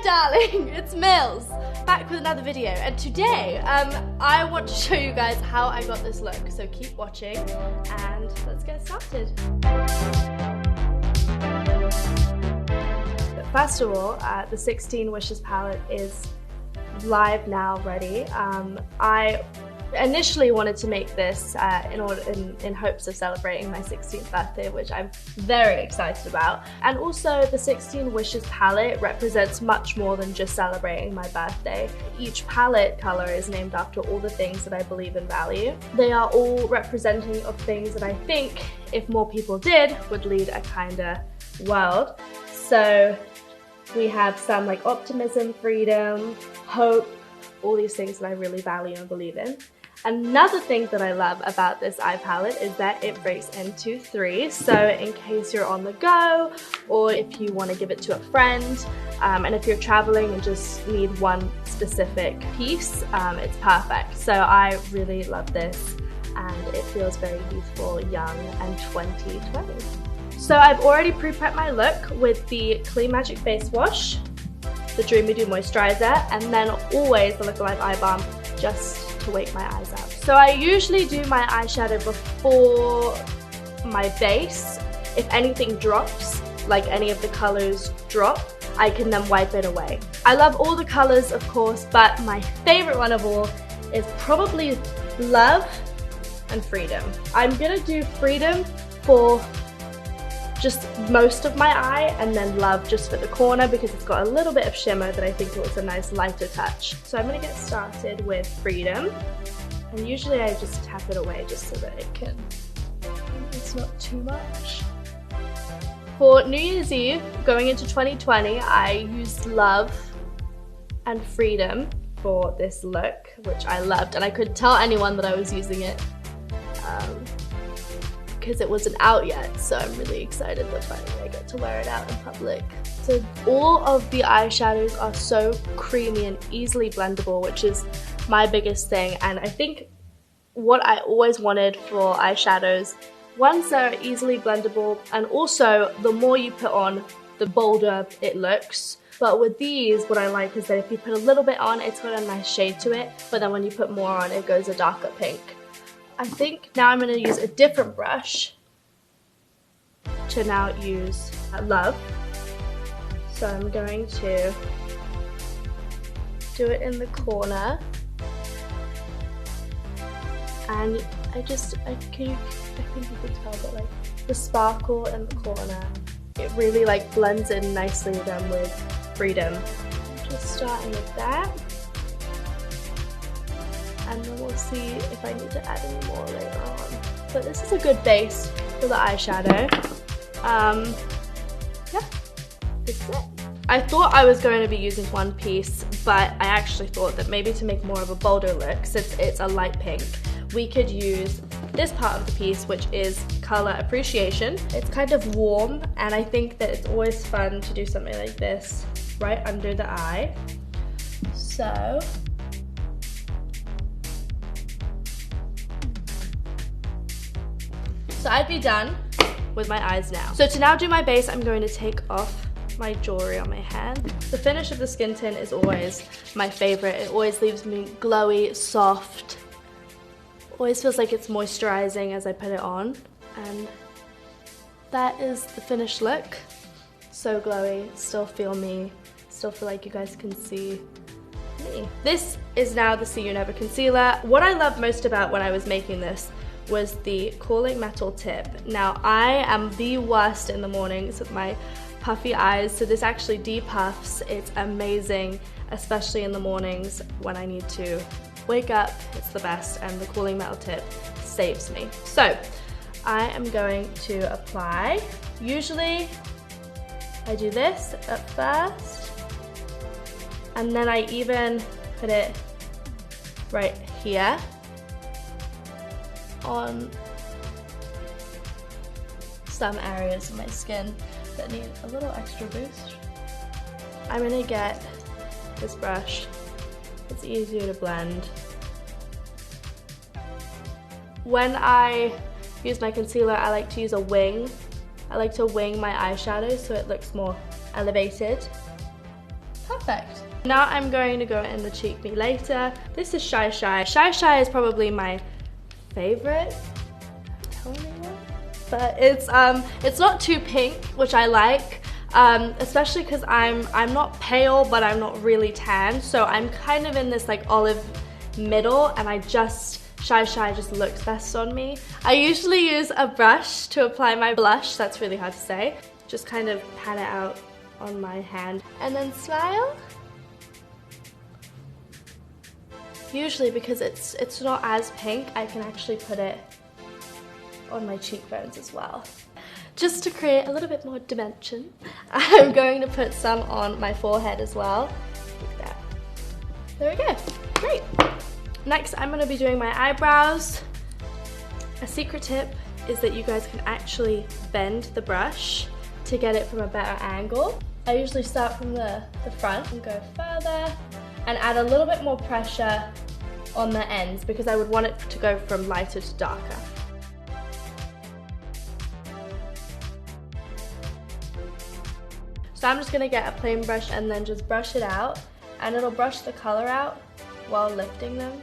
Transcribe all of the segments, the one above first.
darling, it's Mills, back with another video, and today I want to show you guys how I got this look, so keep watching and let's get started. First of all, the 16 Wishes palette is live now, ready. I initially wanted to make this in hopes of celebrating my 16th birthday, which I'm very excited about. And also the 16 Wishes palette represents much more than just celebrating my birthday. Each palette color is named after all the things that I believe and value. They are all representing of things that I think, if more people did, would lead a kinder world. So we have some like optimism, freedom, hope, all these things that I really value and believe in. Another thing that I love about this eye palette is that it breaks into 3, so in case you're on the go or if you want to give it to a friend, and if you're traveling and just need one specific piece, it's perfect. So I really love this and it feels very youthful, young and 2020. So I've already pre-prepped my look with the Clean Magic Face Wash, the Dreamy Dew Moisturizer, and then always the Look Alive Eye Balm just to wake my eyes out. So I usually do my eyeshadow before my base. If anything drops, like any of the colors drop, I can then wipe it away. I love all the colors, of course, but my favorite one of all is probably Love and Freedom. I'm gonna do Freedom for just most of my eye, and then Love just for the corner because it's got a little bit of shimmer that I think was a nice lighter touch. So I'm gonna get started with Freedom, and usually I just tap it away just so that it's not too much. For New Year's Eve, going into 2020, I used Love and Freedom for this look, which I loved, and I couldn't tell anyone that I was using it because it wasn't out yet, so I'm really excited that finally I get to wear it out in public. So all of the eyeshadows are so creamy and easily blendable, which is my biggest thing, and I think what I always wanted for eyeshadows, ones that are easily blendable, and also the more you put on, the bolder it looks. But with these, what I like is that if you put a little bit on, it's got a nice shade to it, but then when you put more on, it goes a darker pink. I think now I'm going to use a different brush to now use Love. So I'm going to do it in the corner, and I think you can tell that like the sparkle in the corner, it really like blends in nicely then with Freedom. Just starting with that. And then we'll see if I need to add any more later on. But this is a good base for the eyeshadow. Yeah, this is it. I thought I was going to be using one piece, but I actually thought that maybe to make more of a bolder look, since it's a light pink, we could use this part of the piece, which is Color Appreciation. It's kind of warm, and I think that it's always fun to do something like this right under the eye. So I'd be done with my eyes now. So to now do my base, I'm going to take off my jewelry on my hand. The finish of the skin tint is always my favorite. It always leaves me glowy, soft. Always feels like it's moisturizing as I put it on. And that is the finished look. So glowy, still feel me, still feel like you guys can see me. This is now the See You Never concealer. What I loved most about when I was making this was the cooling metal tip. Now I am the worst in the mornings with my puffy eyes, so this actually depuffs. It's amazing, especially in the mornings when I need to wake up. It's the best, and the cooling metal tip saves me. So I am going to apply. Usually I do this at first, and then I even put it right here on some areas of my skin that need a little extra boost. I'm gonna get this brush. It's easier to blend. When I use my concealer, I like to use a wing. I like to wing my eyeshadow so it looks more elevated. Perfect. Now I'm going to go in the Cheek Me Later. This is Shy Shy. Shy Shy is probably my favorite toner, but it's not too pink, which I like, especially because I'm not pale, but I'm not really tan, so I'm kind of in this like olive middle, and Shy Shy just looks best on me. I usually use a brush to apply my blush. That's really hard to say. Just kind of pat it out on my hand and then smile. Usually, because it's not as pink, I can actually put it on my cheekbones as well. Just to create a little bit more dimension, I'm going to put some on my forehead as well. Like that. There we go. Great. Next, I'm going to be doing my eyebrows. A secret tip is that you guys can actually bend the brush to get it from a better angle. I usually start from the front and go further and add a little bit more pressure on the ends because I would want it to go from lighter to darker. So I'm just gonna get a plain brush and then just brush it out, and it'll brush the color out while lifting them.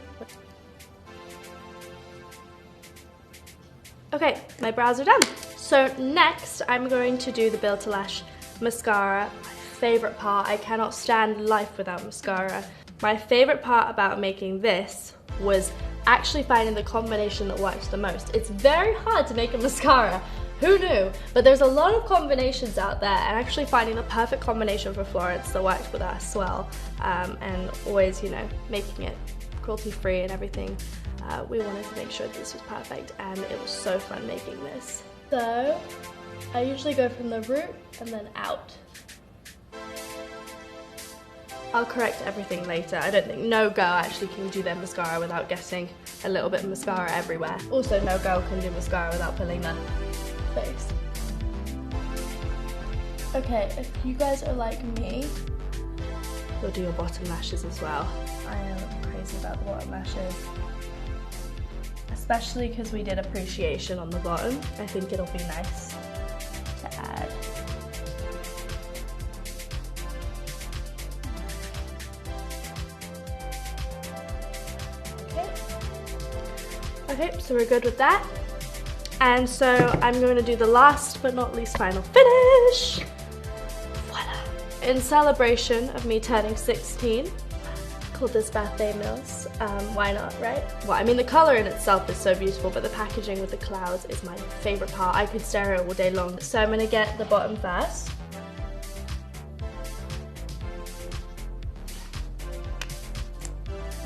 Okay, my brows are done. So next I'm going to do the Build to Lash mascara. My favorite part. I cannot stand life without mascara. My favorite part about making this was actually finding the combination that works the most. It's very hard to make a mascara. Who knew? But there's a lot of combinations out there, and actually finding the perfect combination for Florence that works with us well, and always, you know, making it cruelty-free and everything. We wanted to make sure that this was perfect, and it was so fun making this. So I usually go from the root and then out. I'll correct everything later. I don't think no girl actually can do their mascara without getting a little bit of mascara everywhere. Also, no girl can do mascara without pulling their face. Okay, if you guys are like me, you'll do your bottom lashes as well. I am crazy about the bottom lashes. Especially because we did appreciation on the bottom. I think it'll be nice to add. Okay, so we're good with that. And so I'm going to do the last but not least final finish. Voila. In celebration of me turning 16, I called this Bath Bay Mills. Why not, right? Well, I mean, the color in itself is so beautiful, but the packaging with the clouds is my favorite part. I could stare at it all day long. So I'm gonna get the bottom first.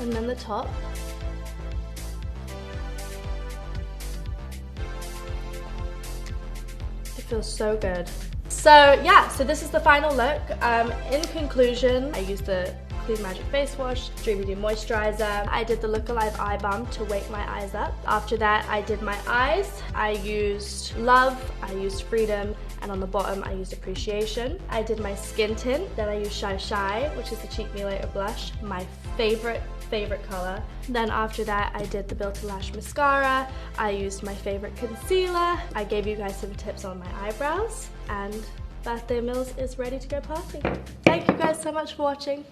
And then the top. It feels so good. So yeah, so this is the final look. In conclusion, I used the Clean Magic Face Wash, Dreamy Dew Moisturizer. I did the Look Alive Eye Balm to wake my eyes up. After that, I did my eyes. I used Love, I used Freedom, and on the bottom, I used Appreciation. I did my skin tint. Then I used Shy Shy, which is the Cheek Me Later blush, my favorite color. Then after that, I did the Build to Lash mascara. I used my favorite concealer. I gave you guys some tips on my eyebrows, and Bath Bay Mills is ready to go party. Thank you guys so much for watching.